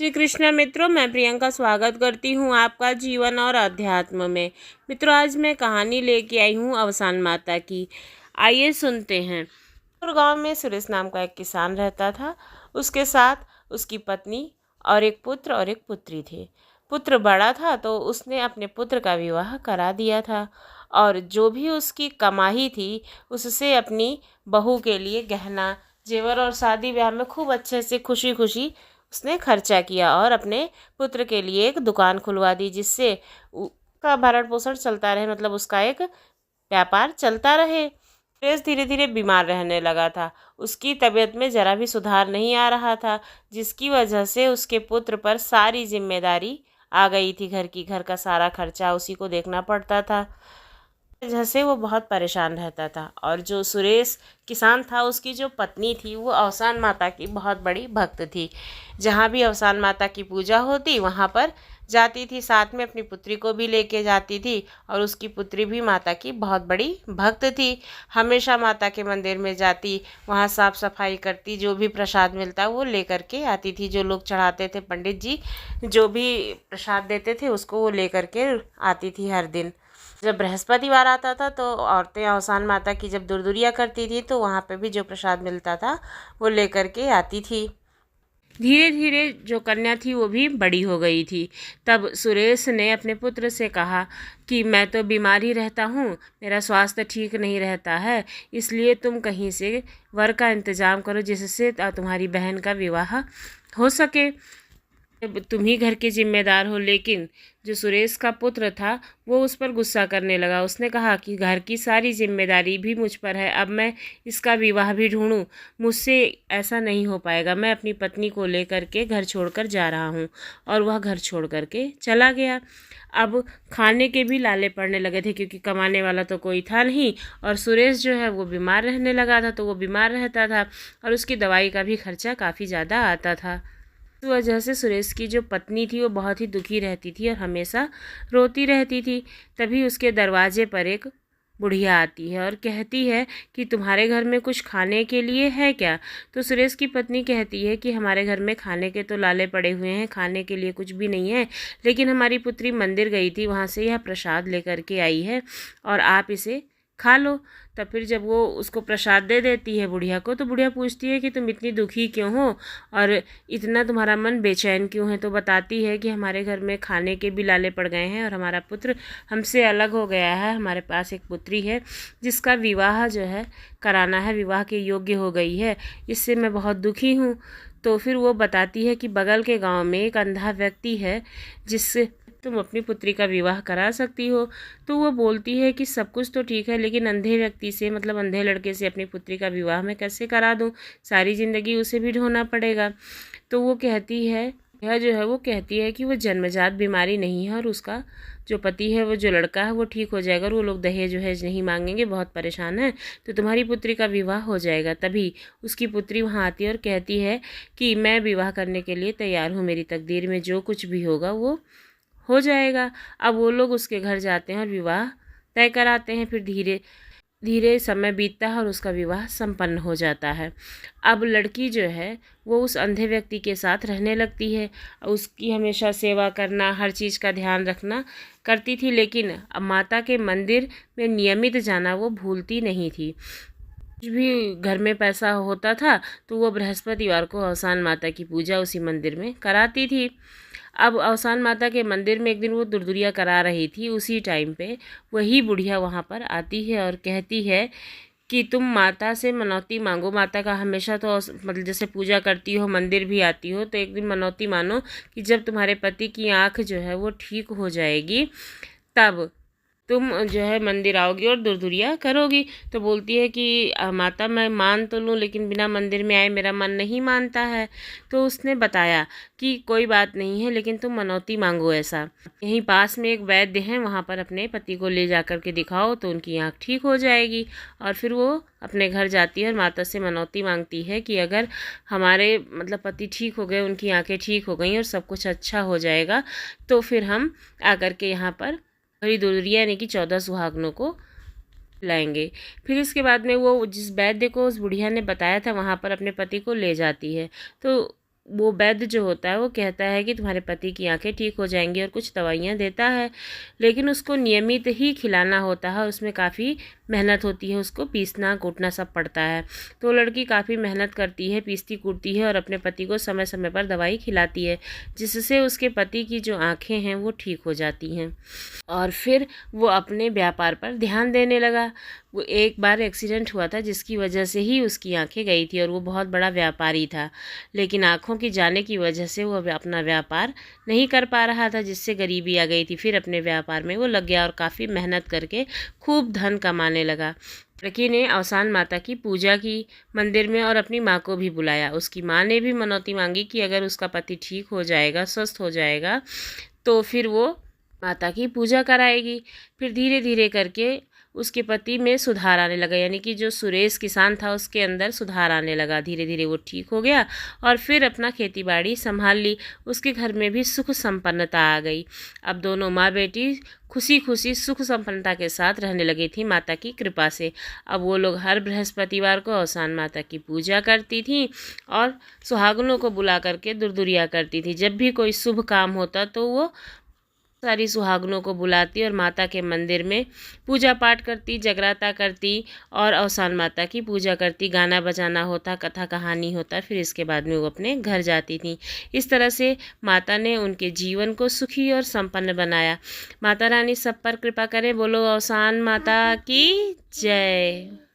श्री कृष्ण मित्रों, मैं प्रियंका स्वागत करती हूँ आपका जीवन और अध्यात्म में। मित्रों, आज मैं कहानी लेके आई हूँ अवसान माता की। आइए सुनते हैं। और गांव में सुरेश नाम का एक किसान रहता था। उसके साथ उसकी पत्नी और एक पुत्र और एक पुत्री थे। पुत्र बड़ा था तो उसने अपने पुत्र का विवाह करा दिया था और जो भी उसकी कमाई थी उससे अपनी बहू के लिए गहना जेवर और शादी ब्याह में खूब अच्छे से खुशी खुशी उसने खर्चा किया और अपने पुत्र के लिए एक दुकान खुलवा दी, जिससे उसका भरण पोषण चलता रहे, मतलब उसका एक व्यापार चलता रहे। सुरेश धीरे धीरे बीमार रहने लगा था। उसकी तबीयत में जरा भी सुधार नहीं आ रहा था, जिसकी वजह से उसके पुत्र पर सारी जिम्मेदारी आ गई थी। घर का सारा खर्चा उसी को देखना पड़ता था, वजह से वो बहुत परेशान रहता था। और जो सुरेश किसान था, उसकी जो पत्नी थी वो अवसान माता की बहुत बड़ी भक्त थी। जहाँ भी अवसान माता की पूजा होती वहाँ पर जाती थी, साथ में अपनी पुत्री को भी लेके जाती थी। और उसकी पुत्री भी माता की बहुत बड़ी भक्त थी। हमेशा माता के मंदिर में जाती, वहाँ साफ सफाई करती, जो भी प्रसाद मिलता वो लेकर के आती थी। जो लोग चढ़ाते थे, पंडित जी जो भी प्रसाद देते थे उसको वो लेकर के आती थी हर दिन। जब बृहस्पतिवार आता था तो औरतें अवसान माता की जब दुरदुरिया करती थी तो वहाँ पे भी जो प्रसाद मिलता था वो लेकर के आती थी। धीरे धीरे जो कन्या थी वो भी बड़ी हो गई थी। तब सुरेश ने अपने पुत्र से कहा कि मैं तो बीमार ही रहता हूँ, मेरा स्वास्थ्य ठीक नहीं रहता है, इसलिए तुम कहीं से वर का इंतज़ाम करो जिससे तुम्हारी बहन का विवाह हो सके। तुम ही घर के जिम्मेदार हो। लेकिन जो सुरेश का पुत्र था वो उस पर गुस्सा करने लगा। उसने कहा कि घर की सारी जिम्मेदारी भी मुझ पर है, अब मैं इसका विवाह भी ढूंढूं, मुझसे ऐसा नहीं हो पाएगा। मैं अपनी पत्नी को लेकर के घर छोड़कर जा रहा हूं। और वह घर छोड़ कर के चला गया। अब खाने के भी लाले पड़ने लगे थे, क्योंकि कमाने वाला तो कोई था नहीं। और सुरेश जो है वो बीमार रहने लगा था, तो वो बीमार रहता था और उसकी दवाई का भी खर्चा काफ़ी ज़्यादा आता था। इस वजह से सुरेश की जो पत्नी थी वो बहुत ही दुखी रहती थी और हमेशा रोती रहती थी। तभी उसके दरवाजे पर एक बुढ़िया आती है और कहती है कि तुम्हारे घर में कुछ खाने के लिए है क्या। तो सुरेश की पत्नी कहती है कि हमारे घर में खाने के तो लाले पड़े हुए हैं, खाने के लिए कुछ भी नहीं है, लेकिन हमारी पुत्री मंदिर गई थी, वहाँ से यह प्रसाद लेकर के आई है और आप इसे खा लो। तब फिर जब वो उसको प्रसाद दे देती है बुढ़िया को, तो बुढ़िया पूछती है कि तुम इतनी दुखी क्यों हो और इतना तुम्हारा मन बेचैन क्यों है। तो बताती है कि हमारे घर में खाने के भी लाले पड़ गए हैं और हमारा पुत्र हमसे अलग हो गया है। हमारे पास एक पुत्री है जिसका विवाह जो है कराना है, विवाह के योग्य हो गई है, इससे मैं बहुत दुखी हूँ। तो फिर वो बताती है कि बगल के गांव में एक अंधा व्यक्ति है जिससे तुम अपनी पुत्री का विवाह करा सकती हो। तो वो बोलती है कि सब कुछ तो ठीक है, लेकिन अंधे व्यक्ति से, मतलब अंधे लड़के से अपनी पुत्री का विवाह मैं कैसे करा दूँ, सारी ज़िंदगी उसे भी ढोना पड़ेगा। तो वो कहती है, यह जो है वो कहती है कि वो जन्मजात बीमारी नहीं है और उसका जो पति है, वो जो लड़का है वो ठीक हो जाएगा और वो लोग दहेज वहेज नहीं मांगेंगे, बहुत परेशान है, तो तुम्हारी पुत्री का विवाह हो जाएगा। तभी उसकी पुत्री वहाँ आती है और कहती है कि मैं विवाह करने के लिए तैयार हूँ, मेरी तकदीर में जो कुछ भी होगा वो हो जाएगा। अब वो लोग उसके घर जाते हैं और विवाह तय कराते हैं। फिर धीरे धीरे समय बीतता है और उसका विवाह संपन्न हो जाता है। अब लड़की जो है वो उस अंधे व्यक्ति के साथ रहने लगती है, उसकी हमेशा सेवा करना, हर चीज़ का ध्यान रखना करती थी। लेकिन अब माता के मंदिर में नियमित जाना वो भूलती नहीं थी। कुछ भी घर में पैसा होता था तो वो बृहस्पतिवार को अवसान माता की पूजा उसी मंदिर में कराती थी। अब अवसान माता के मंदिर में एक दिन वो दुरदुरिया करा रही थी, उसी टाइम पे वही बुढ़िया वहाँ पर आती है और कहती है कि तुम माता से मनौती मांगो। माता का हमेशा तो मतलब जैसे पूजा करती हो, मंदिर भी आती हो, तो एक दिन मनौती मानो कि जब तुम्हारे पति की आँख जो है वो ठीक हो जाएगी तब तुम जो है मंदिर आओगी और दुरदुरिया करोगी। तो बोलती है कि माता मैं मान तो लूँ, लेकिन बिना मंदिर में आए मेरा मन नहीं मानता है। तो उसने बताया कि कोई बात नहीं है, लेकिन तुम मनौती मांगो। ऐसा यहीं पास में एक वैद्य हैं, वहाँ पर अपने पति को ले जा कर के दिखाओ तो उनकी आँख ठीक हो जाएगी। और फिर वो अपने घर जाती है और माता से मनौती मांगती है कि अगर हमारे मतलब पति ठीक हो गए, उनकी आँखें ठीक हो गई और सब कुछ अच्छा हो जाएगा, तो फिर हम आकर के यहाँ पर हरी दुरदुरिया यानी कि 14 सुहागनों को लाएंगे। फिर इसके बाद में वो जिस वैद्य को उस बुढ़िया ने बताया था वहाँ पर अपने पति को ले जाती है। तो वो वैद्य जो होता है वो कहता है कि तुम्हारे पति की आंखें ठीक हो जाएंगी और कुछ दवाइयाँ देता है, लेकिन उसको नियमित ही खिलाना होता है। उसमें काफ़ी मेहनत होती है, उसको पीसना कूटना सब पड़ता है। तो लड़की काफ़ी मेहनत करती है, पीसती कूटती है और अपने पति को समय समय पर दवाई खिलाती है, जिससे उसके पति की जो आंखें हैं वो ठीक हो जाती हैं। और फिर वो अपने व्यापार पर ध्यान देने लगा। वो एक बार एक्सीडेंट हुआ था जिसकी वजह से ही उसकी आंखें गई थी, और वो बहुत बड़ा व्यापारी था, लेकिन आंखों की जाने की वजह से वो अपना व्यापार नहीं कर पा रहा था, जिससे गरीबी आ गई थी। फिर अपने व्यापार में वो लग गया और काफ़ी मेहनत करके खूब धन कमाने लगा। लड़की ने अवसान माता की पूजा की मंदिर में और अपनी माँ को भी बुलाया। उसकी माँ ने भी मनौती मांगी कि अगर उसका पति ठीक हो जाएगा, स्वस्थ हो जाएगा, तो फिर वो माता की पूजा कराएगी। फिर धीरे धीरे करके उसके पति में सुधार आने लगा, यानी कि जो सुरेश किसान था उसके अंदर सुधार आने लगा। धीरे धीरे वो ठीक हो गया और फिर अपना खेती बाड़ी संभाल ली। उसके घर में भी सुख संपन्नता आ गई। अब दोनों माँ बेटी खुशी खुशी सुख संपन्नता के साथ रहने लगी थी माता की कृपा से। अब वो लोग हर बृहस्पतिवार को अवसान माता की पूजा करती थी और सुहागनों को बुला करके दुरदुरिया करती थी। जब भी कोई शुभ काम होता तो वो सारी सुहागनों को बुलाती और माता के मंदिर में पूजा पाठ करती, जगराता करती और अवसान माता की पूजा करती। गाना बजाना होता, कथा कहानी होता, फिर इसके बाद में वो अपने घर जाती थी। इस तरह से माता ने उनके जीवन को सुखी और संपन्न बनाया। माता रानी सब पर कृपा करे। बोलो अवसान माता की जय।